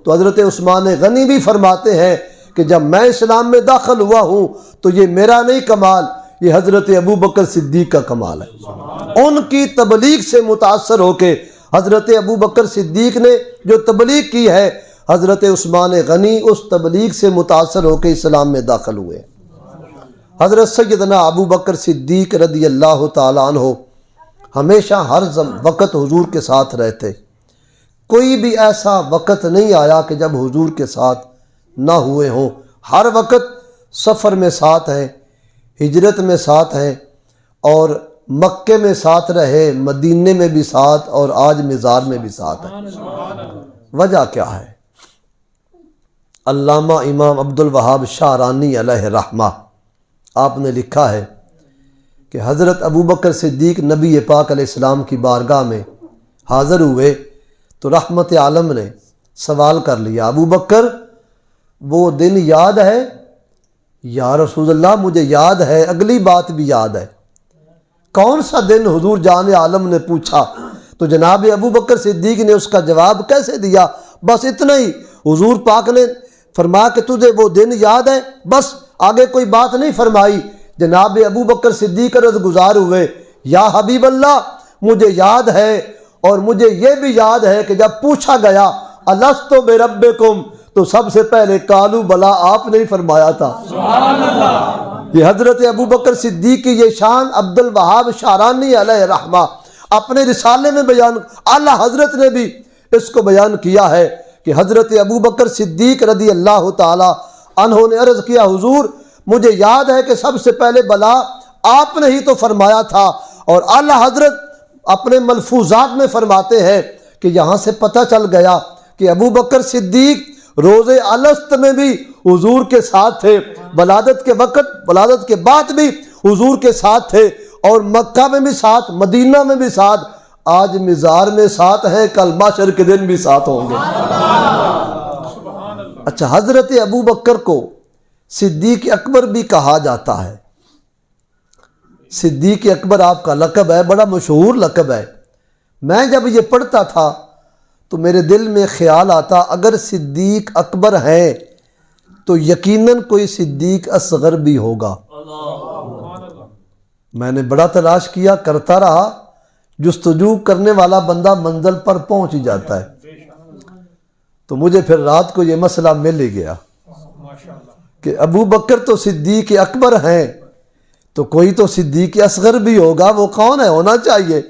تو حضرت عثمان غنی بھی فرماتے ہیں کہ جب میں اسلام میں داخل ہوا ہوں تو یہ میرا نہیں کمال، یہ حضرت ابوبکر صدیق کا کمال ہے۔ ان کی تبلیغ سے متاثر ہو کے حضرت ابوبکر صدیق نے جو تبلیغ کی ہے، حضرت عثمان غنی اس تبلیغ سے متاثر ہو کے اسلام میں داخل ہوئے۔ حضرت سیدنا ابوبکر صدیق رضی اللہ تعالیٰ عنہ ہمیشہ ہر وقت حضور کے ساتھ رہتے، کوئی بھی ایسا وقت نہیں آیا کہ جب حضور کے ساتھ نہ ہوئے ہوں، ہر وقت سفر میں ساتھ ہیں، ہجرت میں ساتھ ہیں، اور مکے میں ساتھ رہے، مدینے میں بھی ساتھ، اور آج مزار میں بھی ساتھ ہیں۔ وجہ کیا ہے؟ علامہ امام عبد الوہاب شعرانی علیہ رحمہ آپ نے لکھا ہے کہ حضرت ابوبکر صدیق نبی پاک علیہ السلام کی بارگاہ میں حاضر ہوئے تو رحمت عالم نے سوال کر لیا، ابوبکر وہ دن یاد ہے؟ یا رسول اللہ مجھے یاد ہے، اگلی بات بھی یاد ہے۔ کون سا دن؟ حضور جان عالم نے پوچھا تو جناب ابوبکر صدیق نے اس کا جواب کیسے دیا؟ بس اتنا ہی، حضور پاک نے فرمایا کہ تجھے وہ دن یاد ہے، بس آگے کوئی بات نہیں فرمائی۔ جناب ابوبکر صدیق عرض گزار ہوئے، یا حبیب اللہ مجھے یاد ہے، اور مجھے یہ بھی یاد ہے کہ جب پوچھا گیا الست بربکم تو سب سے پہلے قالوا بلا آپ نے ہی فرمایا تھا۔ سبحان اللہ۔ یہ حضرت ابوبکر صدیق کی یہ شان عبد الوہاب شعرانی علیہ رحمہ اپنے رسالے میں بیان، اعلیٰ حضرت نے بھی اس کو بیان کیا ہے کہ حضرت ابوبکر صدیق رضی اللہ تعالی عنہ نے عرض کیا، حضور مجھے یاد ہے کہ سب سے پہلے بلا آپ نے ہی تو فرمایا تھا، اور اعلیٰ حضرت اپنے ملفوظات میں فرماتے ہیں کہ یہاں سے پتہ چل گیا کہ ابوبکر صدیق روز الست میں بھی حضور کے ساتھ تھے، ولادت کے وقت، ولادت کے بعد بھی حضور کے ساتھ تھے، اور مکہ میں بھی ساتھ، مدینہ میں بھی ساتھ، آج مزار میں ساتھ ہیں، کل محشر کے دن بھی ساتھ ہوں گے۔ اچھا، حضرت ابوبکر کو صدیق اکبر بھی کہا جاتا ہے۔ صدیق اکبر آپ کا لقب ہے، بڑا مشہور لقب ہے۔ میں جب یہ پڑھتا تھا تو میرے دل میں خیال آتا اگر صدیق اکبر ہے تو یقیناً کوئی صدیق اصغر بھی ہوگا۔ میں نے بڑا تلاش کیا، کرتا رہا، جستجو کرنے والا بندہ منزل پر پہنچ ہی جاتا ہے۔ تو مجھے پھر رات کو یہ مسئلہ مل ہی گیا کہ ابو بکر تو صدیق اکبر ہیں تو کوئی تو صدیق اصغر بھی ہوگا۔ وہ کون ہے؟ ہونا چاہیے،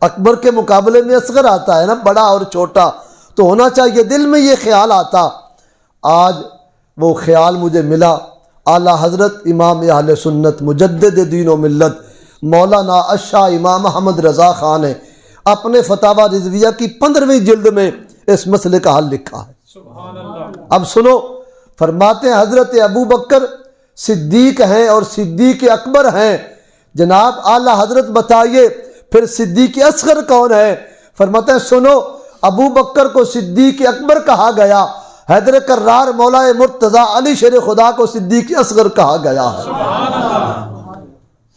اکبر کے مقابلے میں اصغر آتا ہے نا، بڑا اور چھوٹا، تو ہونا چاہیے۔ دل میں یہ خیال آتا، آج وہ خیال مجھے ملا۔ اعلیٰ حضرت امام اہل سنت مجدد دین و ملت مولانا الشاہ امام محمد رضا خان نے اپنے فتاوی رضویہ کی 15ویں جلد میں اس مسئلے کا حل لکھا ہے۔ اب سنو، فرماتے ہیں حضرت ابو بکر صدیق ہیں اور صدیق اکبر ہیں۔ جناب اعلیٰ حضرت بتائیے پھر صدیق اصغر کون ہے؟ فرماتے ہیں سنو، ابو بکر کو صدیق اکبر کہا گیا، حیدر کرار مولا مرتضیٰ علی شیر خدا کو صدیق اصغر کہا گیا ہے۔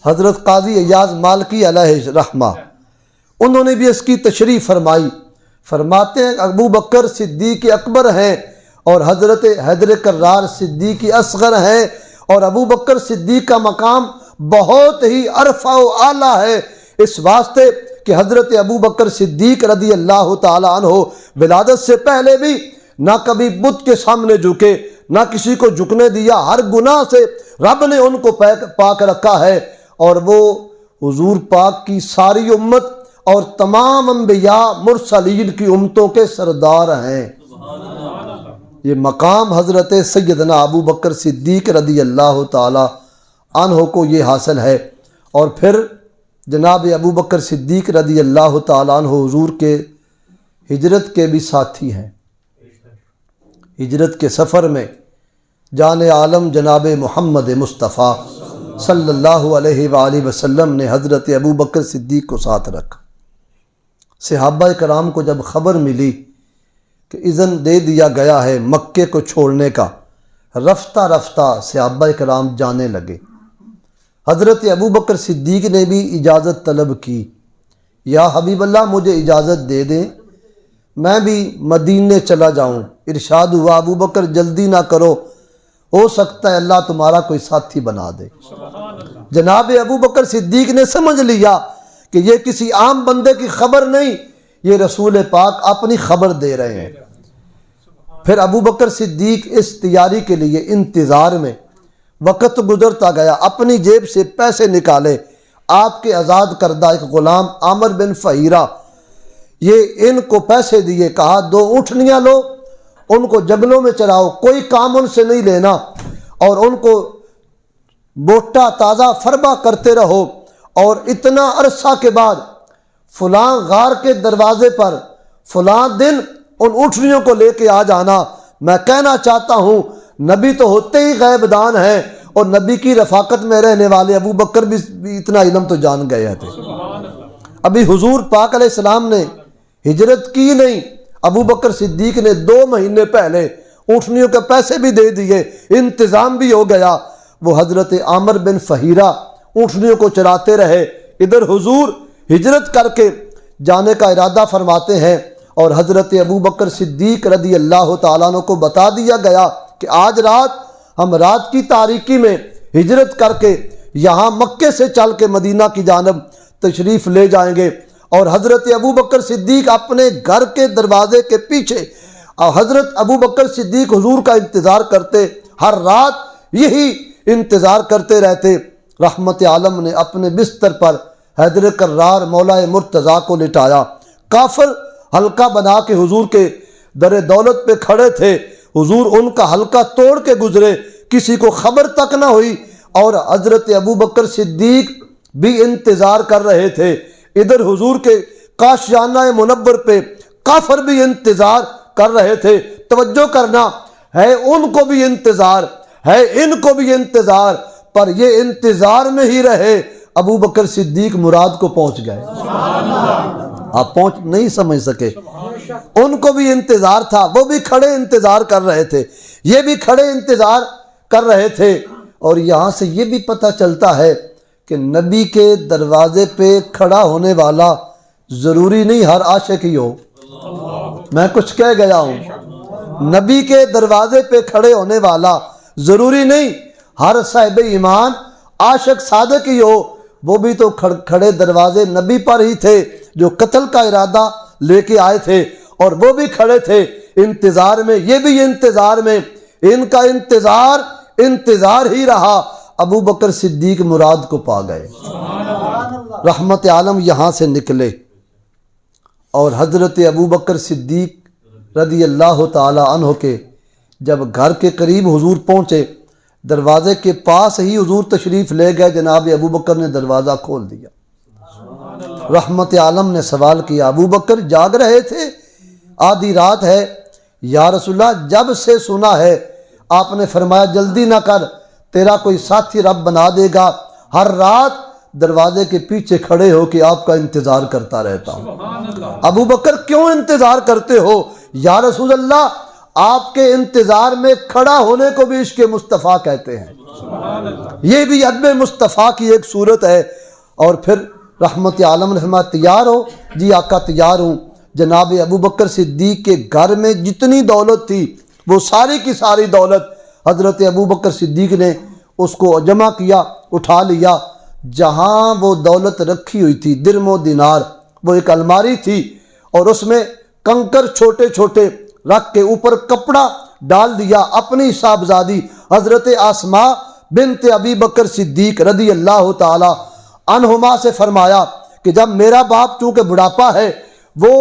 حضرت قاضی ایاز مالکی علیہ رحمہ انہوں نے بھی اس کی تشریح فرمائی، فرماتے ہیں ابو بکر صدیق اکبر ہیں اور حضرت حیدر کرار صدیق اصغر ہیں، اور ابو بکر صدیق کا مقام بہت ہی عرفہ و اعلیٰ ہے، اس واسطے کہ حضرت ابو بکر صدیق رضی اللہ تعالی عنہ ولادت سے پہلے بھی نہ کبھی بت کے سامنے جھکے، نہ کسی کو جھکنے دیا، ہر گناہ سے رب نے ان کو پاک رکھا ہے، اور وہ حضور پاک کی ساری امت اور تمام انبیاء مرسلین کی امتوں کے سردار ہیں۔ یہ مقام حضرت سیدنا ابو بکر صدیق رضی اللہ تعالی عنہ کو یہ حاصل ہے۔ اور پھر جناب ابو بکر صدیق رضی اللہ تعالی عنہ حضور کے ہجرت کے بھی ساتھی ہیں۔ ہجرت کے سفر میں جان عالم جناب محمد مصطفیٰ صلی اللہ علیہ وآلہ وسلم نے حضرت ابو بکر صدیق کو ساتھ رکھا۔ صحابہ کرام کو جب خبر ملی کہ اذن دے دیا گیا ہے مکے کو چھوڑنے کا، رفتہ رفتہ صحابہ کرام جانے لگے۔ حضرت ابو بکر صدیق نے بھی اجازت طلب کی، یا حبیب اللہ مجھے اجازت دے دیں، میں بھی مدینے چلا جاؤں۔ ارشاد ہوا ابو بکر جلدی نہ کرو، ہو سکتا ہے اللہ تمہارا کوئی ساتھی بنا دے۔ جناب ابو بکر صدیق نے سمجھ لیا کہ یہ کسی عام بندے کی خبر نہیں، یہ رسول پاک اپنی خبر دے رہے ہیں۔ پھر ابو بکر صدیق اس تیاری کے لیے انتظار میں، وقت گزرتا گیا، اپنی جیب سے پیسے نکالے، آپ کے آزاد کردہ ایک غلام عامر بن فہیرہ، یہ ان کو پیسے دیے، کہا 2 اونٹنیاں لو، ان کو جنگلوں میں چراؤ، کوئی کام ان سے نہیں لینا، اور ان کو بوٹا تازہ فربا کرتے رہو، اور اتنا عرصہ کے بعد فلاں غار کے دروازے پر فلاں دن ان اونٹنیوں کو لے کے آ جانا۔ میں کہنا چاہتا ہوں نبی تو ہوتے ہی غیب دان ہیں، اور نبی کی رفاقت میں رہنے والے ابو بکر بھی اتنا علم تو جان گئے تھے۔ ابھی حضور پاک علیہ السلام نے ہجرت کی نہیں، ابو بکر صدیق نے 2 مہینے پہلے اونٹنیوں کے پیسے بھی دے دیے، انتظام بھی ہو گیا۔ وہ حضرت عامر بن فہیرہ اونٹنیوں کو چراتے رہے، ادھر حضور ہجرت کر کے جانے کا ارادہ فرماتے ہیں، اور حضرت ابو بکر صدیق رضی اللہ تعالیٰ عنہ کو بتا دیا گیا کہ آج رات ہم رات کی تاریکی میں ہجرت کر کے یہاں مکے سے چل کے مدینہ کی جانب تشریف لے جائیں گے، اور حضرت ابو بکر صدیق اپنے گھر کے دروازے کے پیچھے، اور حضرت ابو بکر صدیق حضور کا انتظار کرتے، ہر رات یہی انتظار کرتے رہتے۔ رحمت عالم نے اپنے بستر پر حیدر کرار مولا مرتضیٰ کو لٹایا، کافر حلقہ بنا کے حضور کے در دولت پہ کھڑے تھے، حضور ان کا حلقہ توڑ کے گزرے، کسی کو خبر تک نہ ہوئی، اور حضرت ابو بکر صدیق بھی انتظار کر رہے تھے۔ ادھر حضور کے کاشیانہ منور پہ کافر بھی انتظار کر رہے تھے۔ توجہ کرنا ہے، ان کو بھی انتظار ہے، ان کو بھی انتظار، پر یہ انتظار میں ہی رہے، ابو بکر صدیق مراد کو پہنچ گئے۔ آپ پہنچ نہیں سمجھ سکے، ان کو بھی انتظار تھا، وہ بھی کھڑے انتظار کر رہے تھے، یہ بھی کھڑے انتظار کر رہے تھے۔ اور یہاں سے یہ بھی پتہ چلتا ہے کہ نبی کے دروازے پہ کھڑا ہونے والا ضروری نہیں ہر عاشق ہی ہو۔ میں کچھ کہہ گیا ہوں، نبی کے دروازے پہ کھڑے ہونے والا ضروری نہیں ہر صاحب ایمان عاشق صادق ہی ہو۔ وہ بھی تو کھڑے دروازے نبی پر ہی تھے جو قتل کا ارادہ لے کے آئے تھے، اور وہ بھی کھڑے تھے انتظار میں، یہ بھی انتظار میں، ان کا انتظار ہی رہا، ابو بکر صدیق مراد کو پا گئے۔ رحمت عالم یہاں سے نکلے، اور حضرت ابو بکر صدیق رضی اللہ تعالی عنہ کے جب گھر کے قریب حضور پہنچے، دروازے کے پاس ہی حضور تشریف لے گئے، جناب ابو بکر نے دروازہ کھول دیا۔ رحمت عالم نے سوال کیا، ابو بکر جاگ رہے تھے؟ آدھی رات ہے یا رسول اللہ، جب سے سنا ہے۔ آپ نے فرمایا جلدی نہ کر، تیرا کوئی ساتھی رب بنا دے گا، ہر رات دروازے کے پیچھے کھڑے ہو کے آپ کا انتظار کرتا رہتا ہوں۔ ابو بکر کیوں انتظار کرتے ہو؟ یا رسول اللہ، آپ کے انتظار میں کھڑا ہونے کو بھی عشق مصطفیٰ کہتے ہیں، یہ بھی ادب مصطفیٰ کی ایک صورت ہے۔ اور پھر رحمت عالم نے فرمایا تیار ہو؟ جی آقا تیار ہوں۔ جناب ابو بکر صدیق کے گھر میں جتنی دولت تھی وہ ساری کی ساری دولت حضرت ابو بکر صدیق نے اس کو جمع کیا، اٹھا لیا۔ جہاں وہ دولت رکھی ہوئی تھی درم و دینار، وہ ایک الماری تھی، اور اس میں کنکر چھوٹے چھوٹے رکھ کے اوپر کپڑا ڈال دیا۔ اپنی صاحبزادی حضرت آسماء بنت ابی بکر صدیق رضی اللہ تعالی عنہما سے فرمایا کہ جب میرا باپ چونکہ بڑھاپا ہے، وہ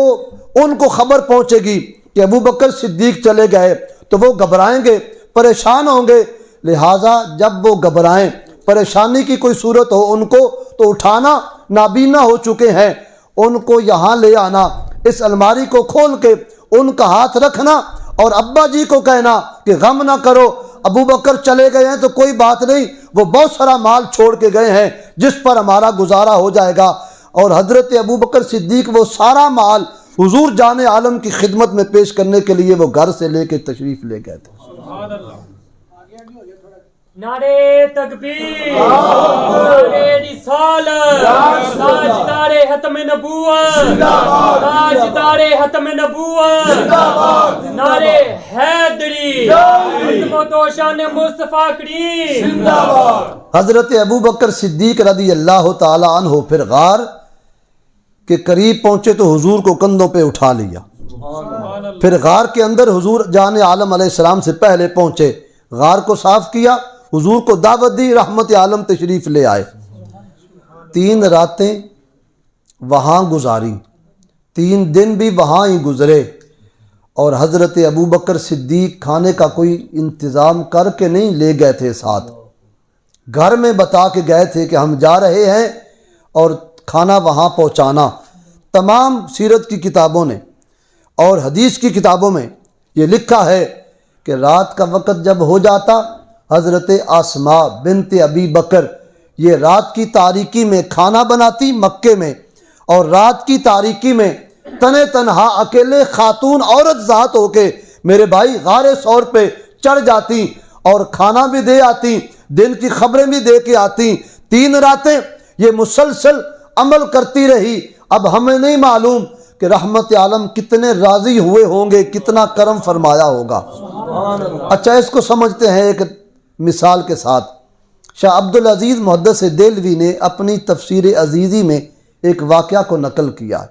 ان کو خبر پہنچے گی کہ ابو بکر صدیق چلے گئے تو وہ گھبرائیں گے، پریشان ہوں گے، لہٰذا جب وہ گھبرائیں، پریشانی کی کوئی صورت ہو، ان کو تو اٹھانا نابینا ہو چکے ہیں، ان کو یہاں لے آنا، اس الماری کو کھول کے ان کا ہاتھ رکھنا، اور ابا جی کو کہنا کہ غم نہ کرو، ابو بکر چلے گئے ہیں تو کوئی بات نہیں، وہ بہت سارا مال چھوڑ کے گئے ہیں جس پر ہمارا گزارا ہو جائے گا۔ اور حضرت ابو بکر صدیق وہ سارا مال حضور جان عالم کی خدمت میں پیش کرنے کے لیے وہ گھر سے لے کے تشریف لے گئے تھے۔ نعرے تکبیر، نعرے رسالت، تاجدار ختم نبوت، تاجدار ختم نبوت، نعرے حیدری، عظمت و شان مصطفیٰ کریم۔ حضرت ابوبکر صدیق رضی اللہ تعالی عنہ پھر غار کے قریب پہنچے تو حضور کو کندھوں پہ اٹھا لیا۔ پھر غار کے اندر حضور جان عالم علیہ السلام سے پہلے پہنچے، غار کو صاف کیا، حضور کو دعوت دی، رحمت عالم تشریف لے آئے۔ 3 راتیں وہاں گزاری، 3 دن بھی وہاں ہی گزرے، اور حضرت ابوبکر صدیق کھانے کا کوئی انتظام کر کے نہیں لے گئے تھے ساتھ، گھر میں بتا کے گئے تھے کہ ہم جا رہے ہیں اور کھانا وہاں پہنچانا۔ تمام سیرت کی کتابوں نے اور حدیث کی کتابوں میں یہ لکھا ہے کہ رات کا وقت جب ہو جاتا، حضرت اسماء بنت ابی بکر یہ رات کی تاریکی میں کھانا بناتی مکے میں، اور رات کی تاریکی میں تنے تنہا اکیلے خاتون عورت ذات ہو کے میرے بھائی غار ثور پہ چڑھ جاتی اور کھانا بھی دے آتی، دن کی خبریں بھی دے کے آتی۔ 3 راتیں یہ مسلسل عمل کرتی رہی۔ اب ہمیں نہیں معلوم کہ رحمت عالم کتنے راضی ہوئے ہوں گے، کتنا کرم فرمایا ہوگا۔ اچھا، اس کو سمجھتے ہیں ایک مثال کے ساتھ۔ شاہ عبدالعزیز محدث دہلوی نے اپنی تفسیر عزیزی میں ایک واقعہ کو نقل کیا ہے۔